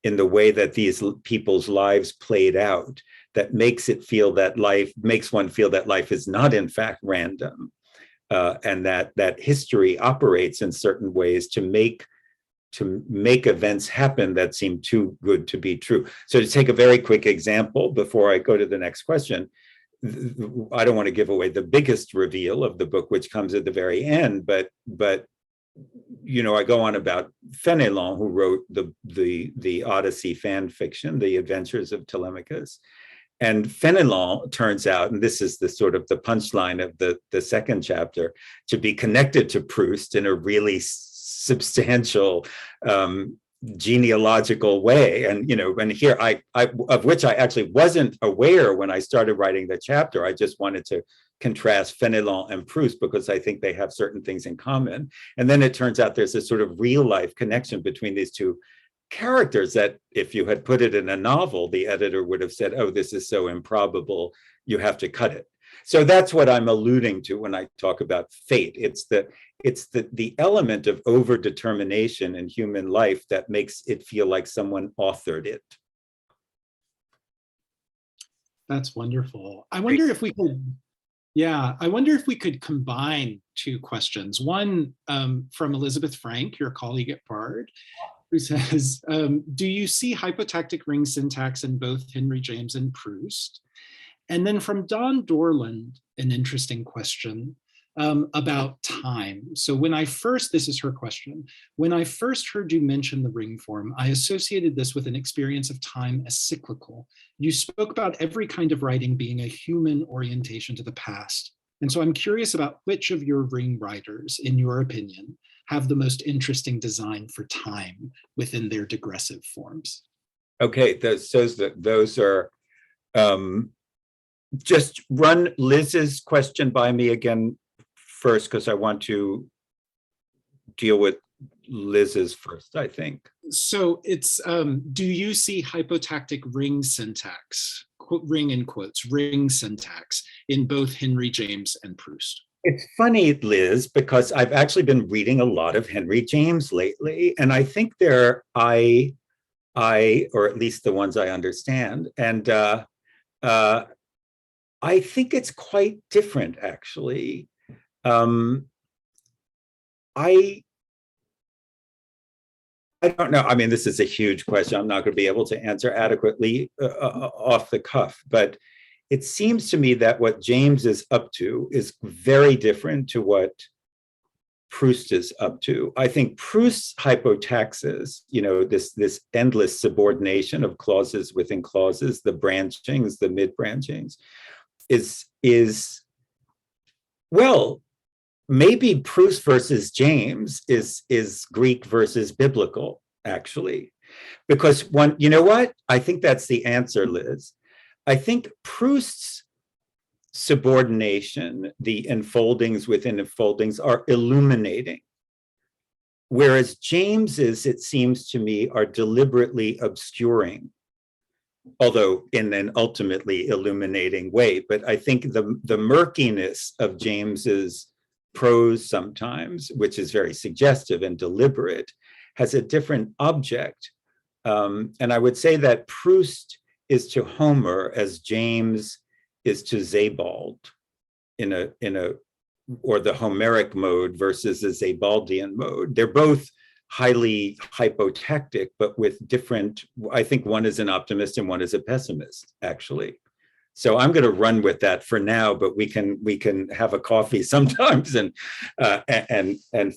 in the way that these people's lives played out that makes one feel that life is not in fact random, and that history operates in certain ways to make events happen that seem too good to be true. So to take a very quick example before I go to the next question, I don't want to give away the biggest reveal of the book, which comes at the very end, but I go on about Fénelon, who wrote the Odyssey fan fiction, The Adventures of Telemachus. And Fénelon turns out, and this is the sort of the punchline of the second chapter, to be connected to Proust in a really substantial genealogical way. And here I of which I actually wasn't aware when I started writing the chapter. I just wanted to contrast Fénelon and Proust because I think they have certain things in common. And then it turns out there's a sort of real life connection between these two characters that if you had put it in a novel, the editor would have said, oh, this is so improbable, you have to cut it. So that's what I'm alluding to when I talk about fate. It's the element of overdetermination in human life that makes it feel like someone authored it. That's wonderful. I wonder if we could, I wonder if we could combine two questions. One from Elizabeth Frank, your colleague at Bard, who says, do you see hypotactic ring syntax in both Henry James and Proust? And then from Don Dorland, an interesting question about time. So when I first, this is her question, when I first heard you mention the ring form, I associated this with an experience of time as cyclical. You spoke about every kind of writing being a human orientation to the past. And so I'm curious about which of your ring writers, in your opinion, have the most interesting design for time within their digressive forms. Okay, those are, just run Liz's question by me again first, because I want to deal with Liz's first, I think. So it's, do you see hypotactic ring syntax, ring in quotes, ring syntax in both Henry James and Proust? It's funny, Liz, because I've actually been reading a lot of Henry James lately, and I think they're, or at least the ones I understand, and I think it's quite different, actually. I don't know. I mean, this is a huge question. I'm not going to be able to answer adequately off the cuff, but it seems to me that what James is up to is very different to what Proust is up to. I think Proust's hypotaxis, this endless subordination of clauses within clauses, the branchings, the mid-branchings, is well, maybe Proust versus James is Greek versus biblical, actually. Because you know what? I think that's the answer, Liz. I think Proust's subordination, the enfoldings within enfoldings, are illuminating. Whereas James's, it seems to me, are deliberately obscuring, although in an ultimately illuminating way. But I think the murkiness of James's prose sometimes, which is very suggestive and deliberate, has a different object. And I would say that Proust is to Homer as James is to Sebald or the Homeric mode versus the Sebaldian mode. They're both highly hypotactic, but with different, I think one is an optimist and one is a pessimist, actually. So I'm going to run with that for now, but we can have a coffee sometimes and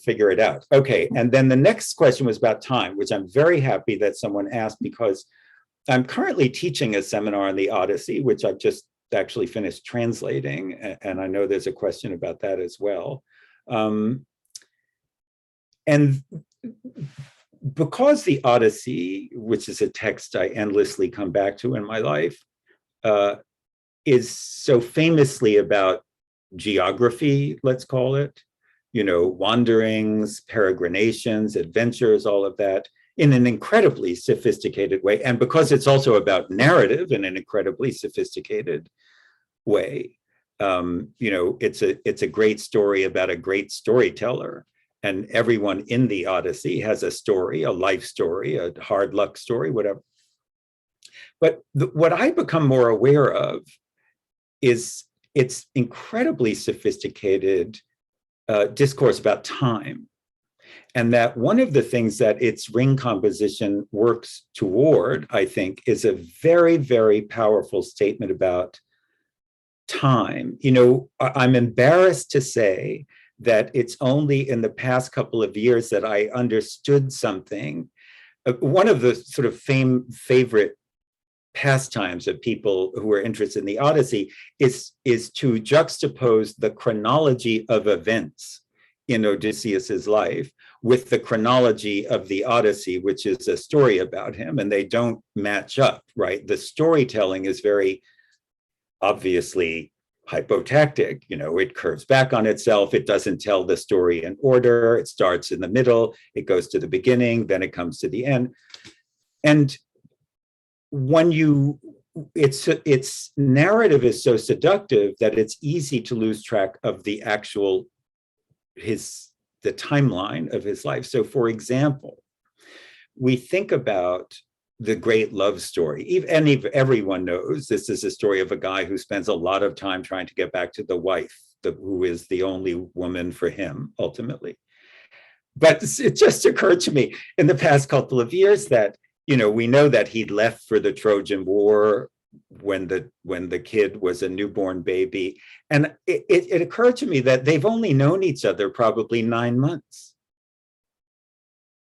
figure it out. Okay, and then the next question was about time, which I'm very happy that someone asked, because I'm currently teaching a seminar on the Odyssey, which I've just actually finished translating, and I know there's a question about that as well. And because the Odyssey, which is a text I endlessly come back to in my life, is so famously about geography, let's call it, wanderings, peregrinations, adventures, all of that, in an incredibly sophisticated way. And because it's also about narrative in an incredibly sophisticated way, it's a great story about a great storyteller. And everyone in the Odyssey has a story, a life story, a hard luck story, whatever. But what I become more aware of is its incredibly sophisticated discourse about time. And that one of the things that its ring composition works toward, I think, is a very, very powerful statement about time. I'm embarrassed to say that it's only in the past couple of years that I understood something. One of the sort of favorite pastimes of people who are interested in the Odyssey is to juxtapose the chronology of events in Odysseus's life with the chronology of the Odyssey, which is a story about him, and they don't match up, right? The storytelling is very obviously hypotactic. It curves back on itself. It doesn't tell the story in order. It starts in the middle, it goes to the beginning, then it comes to the end. And when its narrative is so seductive that it's easy to lose track of the actual, the timeline of his life. So for example, we think about the great love story, and everyone knows this is a story of a guy who spends a lot of time trying to get back to the wife, who is the only woman for him, ultimately. But it just occurred to me in the past couple of years that, we know that he'd left for the Trojan War when the kid was a newborn baby. And it occurred to me that they've only known each other probably 9 months.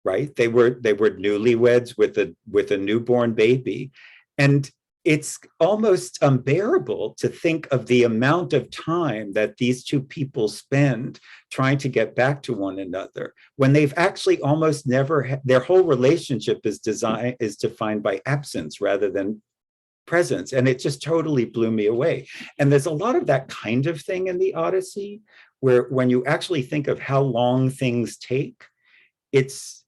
Right? They were newlyweds with a newborn baby. And it's almost unbearable to think of the amount of time that these two people spend trying to get back to one another when they've actually almost never their whole relationship is defined by absence rather than presence. And it just totally blew me away. And there's a lot of that kind of thing in the Odyssey, where when you actually think of how long things take, it's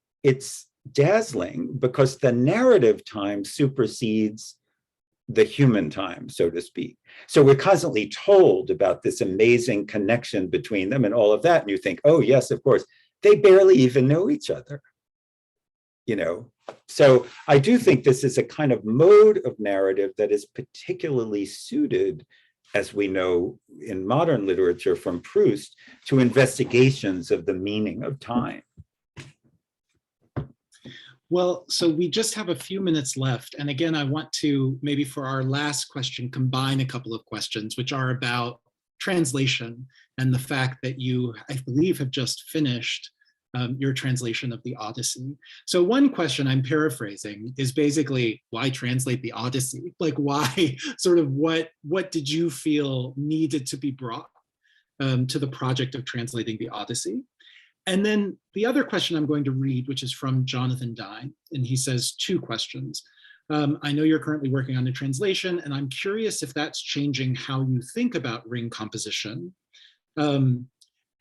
dazzling because the narrative time supersedes the human time, so to speak. So we're constantly told about this amazing connection between them and all of that. And you think, oh yes, of course, they barely even know each other. So I do think this is a kind of mode of narrative that is particularly suited, as we know in modern literature from Proust, to investigations of the meaning of time. Well, so we just have a few minutes left. And again, I want to, maybe for our last question, combine a couple of questions, which are about translation and the fact that you, I believe, have just finished your translation of the Odyssey. So one question, I'm paraphrasing, is basically, why translate the Odyssey? Like, why, sort of what did you feel needed to be brought to the project of translating the Odyssey? And then the other question I'm going to read, which is from Jonathan Dine, and he says 2 questions. I know you're currently working on a translation, and I'm curious if that's changing how you think about ring composition.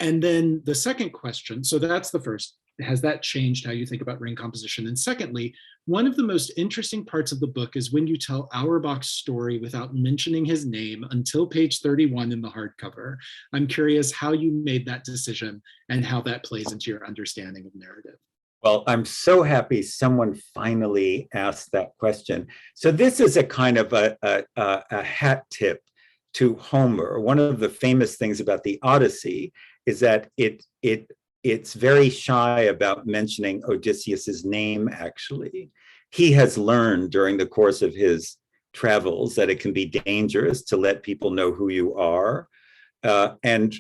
And then the second question, so that's the first, has that changed how you think about ring composition? And secondly, one of the most interesting parts of the book is when you tell Auerbach's story without mentioning his name until page 31 in the hardcover. I'm curious how you made that decision and how that plays into your understanding of narrative. Well, I'm so happy someone finally asked that question. So this is a kind of a hat tip to Homer. One of the famous things about the Odyssey is that it's very shy about mentioning Odysseus's name, actually. He has learned during the course of his travels that it can be dangerous to let people know who you are. And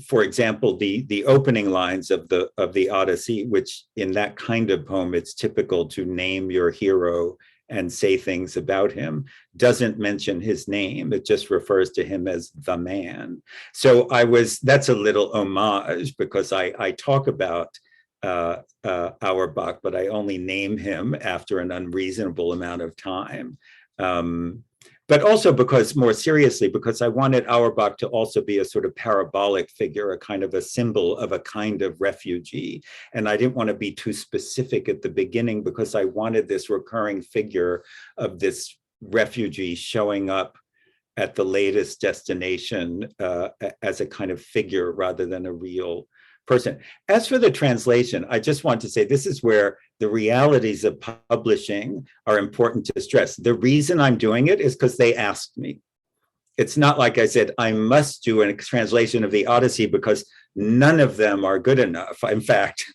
for example, the opening lines of the Odyssey, which in that kind of poem, it's typical to name your hero and say things about him, doesn't mention his name. It just refers to him as the man. So that's a little homage, because I talk about Auerbach, but I only name him after an unreasonable amount of time. But also because, more seriously, because I wanted Auerbach to also be a sort of parabolic figure, a kind of a symbol of a kind of refugee. And I didn't want to be too specific at the beginning, because I wanted this recurring figure of this refugee showing up at the latest destination as a kind of figure rather than a real person. As for the translation, I just want to say this is where the realities of publishing are important to stress. The reason I'm doing it is because they asked me. It's not like I said, I must do a translation of the Odyssey, because none of them are good enough. In fact,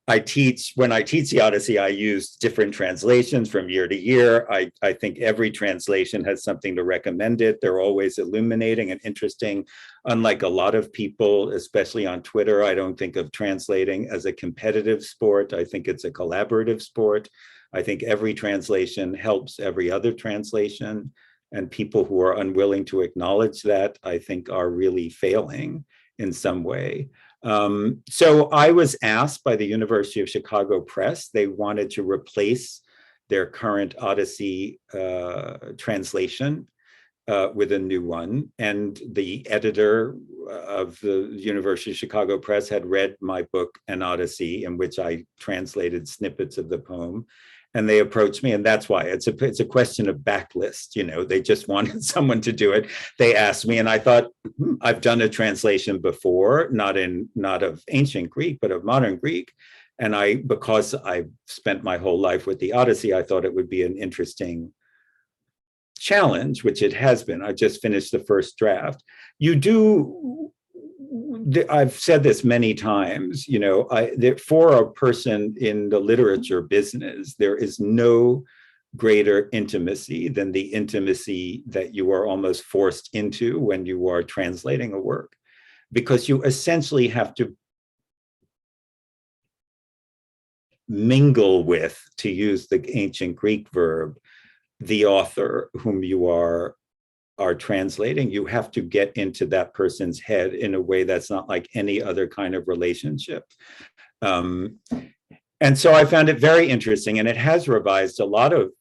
when I teach the Odyssey, I use different translations from year to year. I think every translation has something to recommend it. They're always illuminating and interesting. Unlike a lot of people, especially on Twitter, I don't think of translating as a competitive sport. I think it's a collaborative sport. I think every translation helps every other translation. And people who are unwilling to acknowledge that, I think, are really failing in some way. So I was asked by the University of Chicago Press. They wanted to replace their current Odyssey translation with a new one. And the editor of the University of Chicago Press had read my book, An Odyssey, in which I translated snippets of the poem. and they approached me, and that's why it's a question of backlist. You know, they just wanted someone to do it. They asked me, and I thought, I've done a translation before, not of ancient Greek, but of modern Greek. And because I spent my whole life with the Odyssey, I thought it would be an interesting challenge, which it has been. I just finished the first draft. I've said this many times, you know, for a person in the literature business, there is no greater intimacy than the intimacy that you are almost forced into when you are translating a work, because you essentially have to mingle with, to use the ancient Greek verb, the author whom you are translating. You have to get into that person's head in a way that's not like any other kind of relationship. And so I found it very interesting, and it has revised a lot of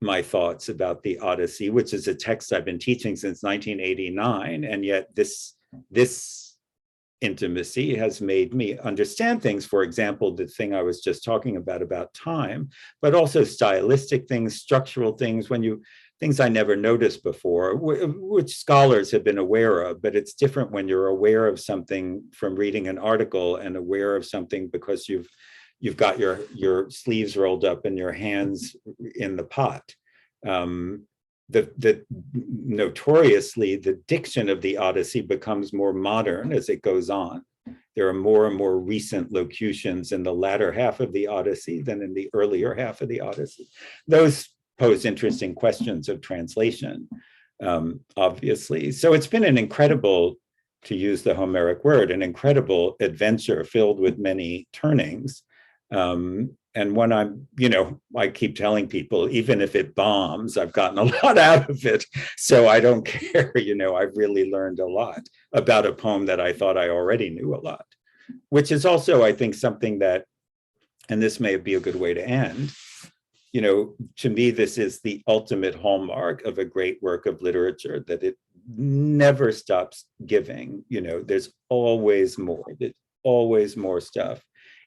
my thoughts about the Odyssey, which is a text I've been teaching since 1989. And yet this intimacy has made me understand things. For example, the thing I was just talking about time, but also stylistic things, structural things, things I never noticed before, which scholars have been aware of, but it's different when you're aware of something from reading an article and aware of something because you've got your sleeves rolled up and your hands in the pot. Notoriously, the diction of the Odyssey becomes more modern as it goes on. There are more and more recent locutions in the latter half of the Odyssey than in the earlier half of the Odyssey. Those pose interesting questions of translation, obviously. So it's been an incredible, to use the Homeric word, an incredible adventure filled with many turnings. And when I keep telling people, even if it bombs, I've gotten a lot out of it. So I don't care, I've really learned a lot about a poem that I thought I already knew a lot, which is also, I think, something that, and this may be a good way to end, to me, this is the ultimate hallmark of a great work of literature, that it never stops giving. There's always more. There's always more stuff,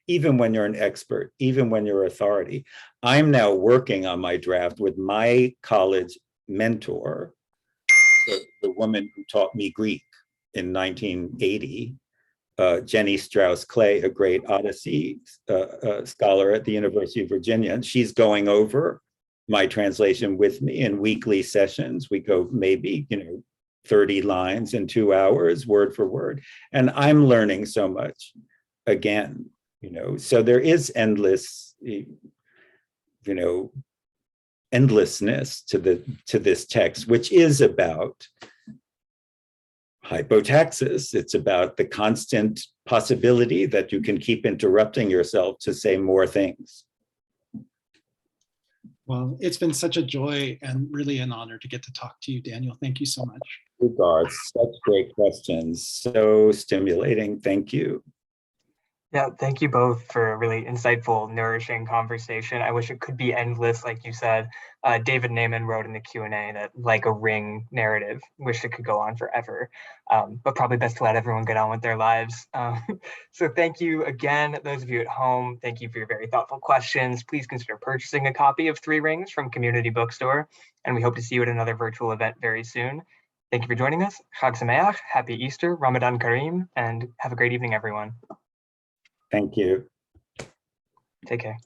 even when you're an expert, even when you're authority. I'm now working on my draft with my college mentor, the woman who taught me Greek in 1980, Jenny Strauss Clay, a great Odyssey scholar at the University of Virginia. And she's going over my translation with me in weekly sessions. We go maybe, 30 lines in 2 hours, word for word. And I'm learning so much again, so there is endless, endlessness to this text, which is about hypotaxis. It's about the constant possibility that you can keep interrupting yourself to say more things. Well, it's been such a joy and really an honor to get to talk to you, Daniel. Thank you so much. Regards, such great questions, so stimulating. Thank you. Yeah, thank you both for a really insightful, nourishing conversation. I wish it could be endless, like you said. David Naiman wrote in the Q&A that, like a ring narrative, wish it could go on forever, but probably best to let everyone get on with their lives. So thank you again, those of you at home. Thank you for your very thoughtful questions. Please consider purchasing a copy of Three Rings from Community Bookstore, and we hope to see you at another virtual event very soon. Thank you for joining us. Chag Sameach, Happy Easter, Ramadan Kareem, and have a great evening, everyone. Thank you. Take care.